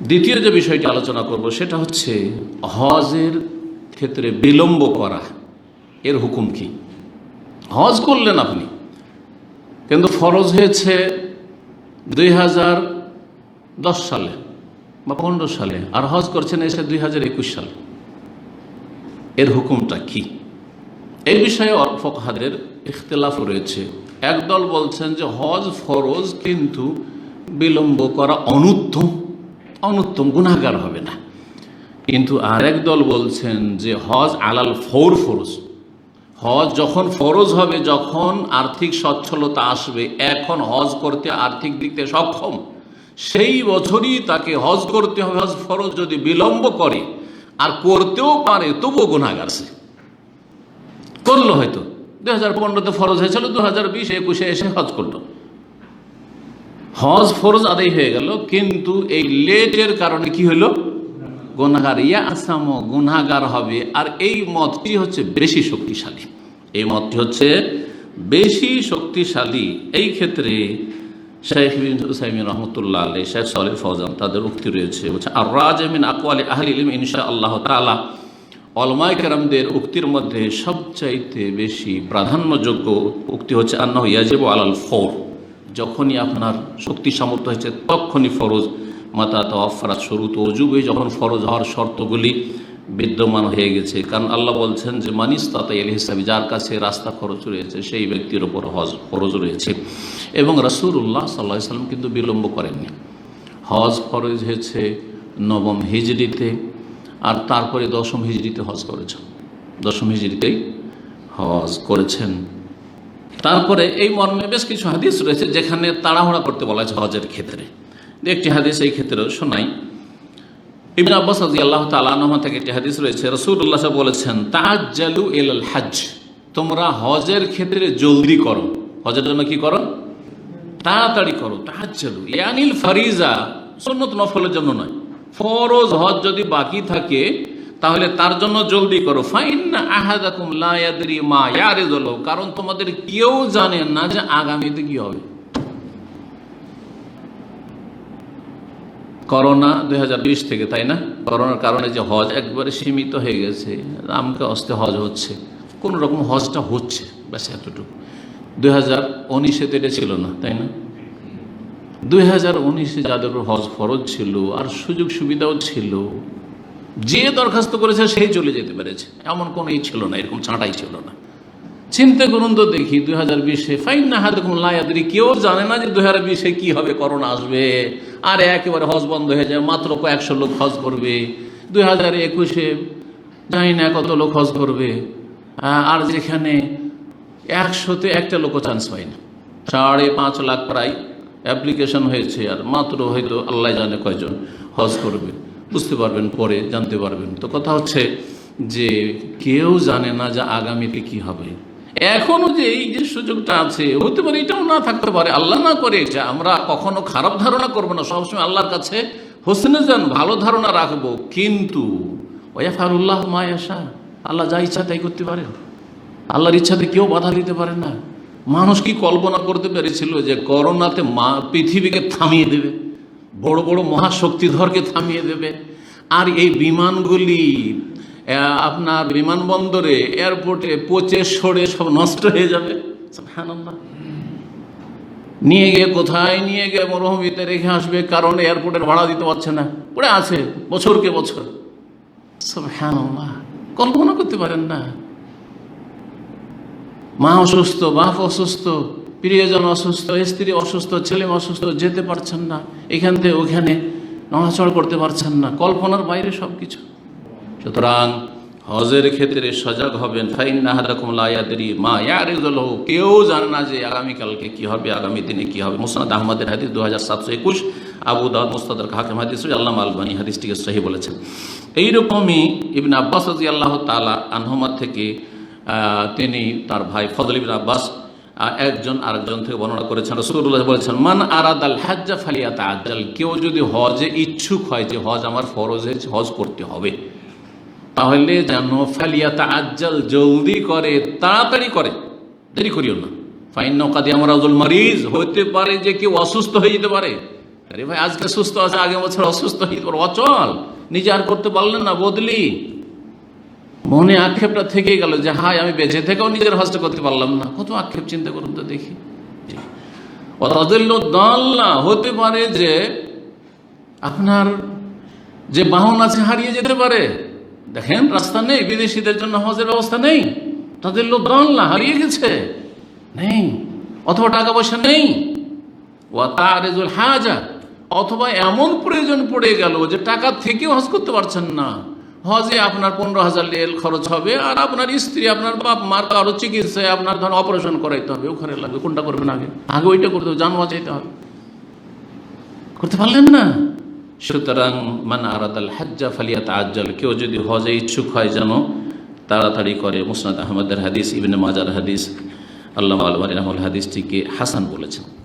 দ্বিতীয় যে বিষয়টি আলোচনা করব সেটা হচ্ছে হজের ক্ষেত্রে বিলম্ব করা এর হুকুম কি। হজ করলেন আপনি, কিন্তু ফরজ হয়েছে 2010 সালে বা 15 সালে, আর হজ করছেন এসে 2021 সালে, এর হুকুমটা কি? এই বিষয়ে ফুকাহাদের ইখতিলাফ রয়েছে। একদল বলছেন যে হজ ফরজ, কিন্তু বিলম্ব করা অনুত্তম গুনাহগার হবে না। কিন্তু আরেক দল বলছেন যে হজ আলাল ফৌর ফরজ। হজ যখন ফরজ হবে, যখন আর্থিক সচ্ছলতা আসবে, এখন হজ করতে আর্থিক দিক থেকে সক্ষম, সেই বছরই তাকে হজ করতে হবে। হজ ফরজ যদি বিলম্ব করে আর করতেও পারে, তবুও গুনাহগার সে। করলো হয়তো 2015-তে ফরজ হয়েছিল, 2020-21-এ এসে হজ করলো, হজ ফরজ আদায় হয়ে গেল, কিন্তু এই লেটের কারণে কি হলো? গুনাহগার, ইয়া আসামো, গুনাহগার হবে। আর এই মতটি হচ্ছে বেশি শক্তিশালী, এই মতটি হচ্ছে বেশি শক্তিশালী। এই ক্ষেত্রে শেখ উসাইমিন রহমতুল্লাহ আলাইহি, শেখ সালেহ ফওজান, তাদের উক্তি রয়েছে, বলছে আর রাজি মিন আকওয়ালি আহলি ইলম ইনশাআল্লাহ তাআলা, উলামায়ে কেরামদের উক্তির মধ্যে সবচাইতে বেশি প্রাধান্যযোগ্য উক্তি হচ্ছে আন্নাহু ইয়াজিবু আলাল ফৌর, যখনই আপনার শক্তি সামর্থ্য হয়েছে তখনই ফরজ। মাতা তাওয়াফারাত শুরুত ওজুবে, যখন ফরজ হওয়ার শর্তগুলি বিদ্যমান হয়ে গেছে। কারণ আল্লাহ বলছেন যে মানিস্তাতা ইল হিসাবে, যার কাছে রাস্তা খরচ রয়েছে সেই ব্যক্তির ওপর হজ ফরজ রয়েছে। এবং রাসূলুল্লাহ সাল্লাল্লাহু আলাইহি ওয়াসাল্লাম কিন্তু বিলম্ব করেননি। হজ ফরজ হয়েছে 9ম হিজরিতে, আর তারপরে 10ম হিজরিতে হজ করেছেন, 10ম হিজরিতেই হজ করেছেন। তারপরে এই মর্মে বেশ কিছু হাদিস রয়েছে যেখানে তাড়াহুড়া করতে বলা হয়েছে হজের ক্ষেত্রে। একটি হাদিস এই ক্ষেত্রেও শোনাই। ইবনে আব্বাস রাদিয়াল্লাহু তাআলা আনহু থেকে একটি হাদিস রয়েছে, রাসূলুল্লাহ সাল্লাল্লাহু আলাইহি ওয়াসাল্লাম বলেছেন, তাআজ্জালু ইলাল হজ, তোমরা হজের ক্ষেত্রে জলদি করো। হজের জন্য কি করো? তাড়াতাড়ি করো। তাআজ্জালু ইয়ানিল ফারিজা, সুন্নত নফলের জন্য নয়, ফরজ হজ যদি বাকি থাকে তাহলে তার জন্য জলদি করো। ফাইন্না আহাদাকুম লা ইয়াদরি মা ইয়ারিদু, কারণ তোমাদের কেউ জানে না যে আগামীতে কি হবে। করোনা 2020 থেকে, তাই না? করোনার কারণে যে হজ একবারে সীমিত হয়ে গেছে, আমকে অস্তে হজ হচ্ছে, কোন রকম হজটা হচ্ছে, ব্যাস এতটুকু। 2019-এ তো এটা ছিল না, তাই না? 2019-এ যাদের হজ ফরজ ছিল আর সুযোগ সুবিধাও ছিল, যে দরখাস্ত করেছে সেই চলে যেতে পেরেছে, এমন কোনো ছিল না, এরকম ছাঁটাই ছিল না। চিন্তা করুন তো দেখি, 2020-এ ফাইন্না আহাদাকুম লা ইয়াদরি, কেউ জানে না যে 2020-এ কি হবে, করোনা আসবে আর একেবারে হজ বন্ধ হয়ে যায়, মাত্র কয়েকশো লোক হজ করবে। 2021-এ জানি না কত লোক হজ করবে, আর যেখানে 100-তে একটা লোকও চান্স পায় না। 5.5 লাখ প্রায় অ্যাপ্লিকেশন হয়েছে, আর মাত্র হয়তো আল্লাহ জানে কয়জন হজ করবে। বুঝতে পারবেন, পরে জানতে পারবেন। তো কথা হচ্ছে যে কেউ জানে না যে আগামীতে কি হবে। এখনো যে এই যে সুযোগটা আছে, হতে পারে এটাও না থাকতে পারে, আল্লাহ না করে। এটা আমরা কখনো খারাপ ধারণা করবো না, সবসময় আল্লাহর কাছে হোসনে জান, ভালো ধারণা রাখবো। কিন্তু ওয়াফালুল্লাহ মা ইয়াশা, আল্লাহ যা ইচ্ছা তাই করতে পারে, আল্লাহর ইচ্ছাতে কেউ বাধা দিতে পারে না। মানুষ কি কল্পনা করতে পেরেছিল যে করোনাতে পৃথিবীকে থামিয়ে দেবে, বড় বড় মহাশক্তিধরকে থামিয়ে দেবে, আর এই বিমানগুলি আপনার বিমানবন্দরে, এয়ারপোর্টে পচে সরে সব নষ্ট হয়ে যাবে? সুবহানাল্লাহ। নিয়ে গিয়ে কোথায় নিয়ে গিয়ে মরুভূমিতে রেখে আসবে, কারণ এয়ারপোর্টের ভাড়া দিতে পারছে না, পড়ে আছে বছরকে বছর। সুবহানাল্লাহ, কল্পনা করতে পারেন না। মা অসুস্থ, বাপ অসুস্থ, প্রিয়জন অসুস্থ, স্ত্রী অসুস্থ, ছেলে অসুস্থ, যেতে পারছেন না, এখান থেকে ওখানে নড়াচড় করতে পারছেন না, কল্পনার বাইরে সব কিছু। সুতরাং হজের ক্ষেত্রে সজাগ হবেন। ফাইন্না আহাদাকুম লা ইয়াদরি মা ইয়ারিদু, কেউ জানে না যে আগামীকালকে কি হবে, আগামী দিনে কি হবে। মুসনাদ আহমদের হাদিস 2721, আবু দাউদ মুস্তাদরাক হাকিম হাদিস, আল্লামা আলবানী হাদিসটিকে সহিহ বলেছেন। এইরকমই ইবনে আব্বাস রাদিয়াল্লাহু তাআলা আনহুমা থেকে তিনি তার ভাই ফজল ইবনে আব্বাস একজন আরেকজন থেকে বর্ণনা করেছেন, রাসূলুল্লাহ বলেছেন, মান আরাদাল হজ্জা ফালিয়াতাআজ্জাল, কেউ যদি হজে ইচ্ছুক হয় যে হজ আমার ফরজ হয়েছে, হজ করতে হবে, তাহলে যেন ফালিয়াতাআজ্জাল, জলদি করে, তাড়াতাড়ি করে, দেরি করিও না। ফাইন্নাহু কাদ ইয়ামরাজুল মারিজ, হতে পারে যে কেউ অসুস্থ হয়ে যেতে পারে, আরে ভাই আজকে সুস্থ আছে, আগে বছর অসুস্থ, অচল, নিজে আর করতে পারলেন না, বদলি মনে আক্ষেপটা থেকে গেল যে হাই আমি বেঁচে থেকেও নিজের হজটা করতে পারলাম না। কত আক্ষেপ, চিন্তা করুন তো দেখি। হতে পারে যে আপনার যে বাহন আছে হারিয়ে যেতে পারে। দেখেন রাস্তা নেই, বিদেশিদের জন্য হজের ব্যবস্থা নেই, তাদের দল্লা হারিয়ে গেছে, নেই, অথবা টাকা পয়সা নেই, হাজা, অথবা এমন প্রয়োজন পড়ে গেল যে টাকা থেকেও হজ করতে পারছেন না। হজে আপনার 15,000 রিয়াল খরচ হবে, আর আপনার স্ত্রী, আপনার বাপ মার কারো চিকিৎসায় আপনার ধরুন অপারেশন করাইতে হবে, ওখানে লাগবে, কোনটা করবেন আগে? আগে ওইটা করতে হবে, জান বাঁচাইতে হবে, করতে পারলেন না। সুতরাং মান আরাদাল হাজ্জা ফালিয়াতাআজ্জাল, কেউ যদি হজে ইচ্ছুক হয় যেন তাড়াতাড়ি করে। মুসনাদ আহমদের হাদিস, ইবনে মাজার হাদিস, আল্লামা আল-আলবানী হাদিসটিকে হাসান বলেছেন।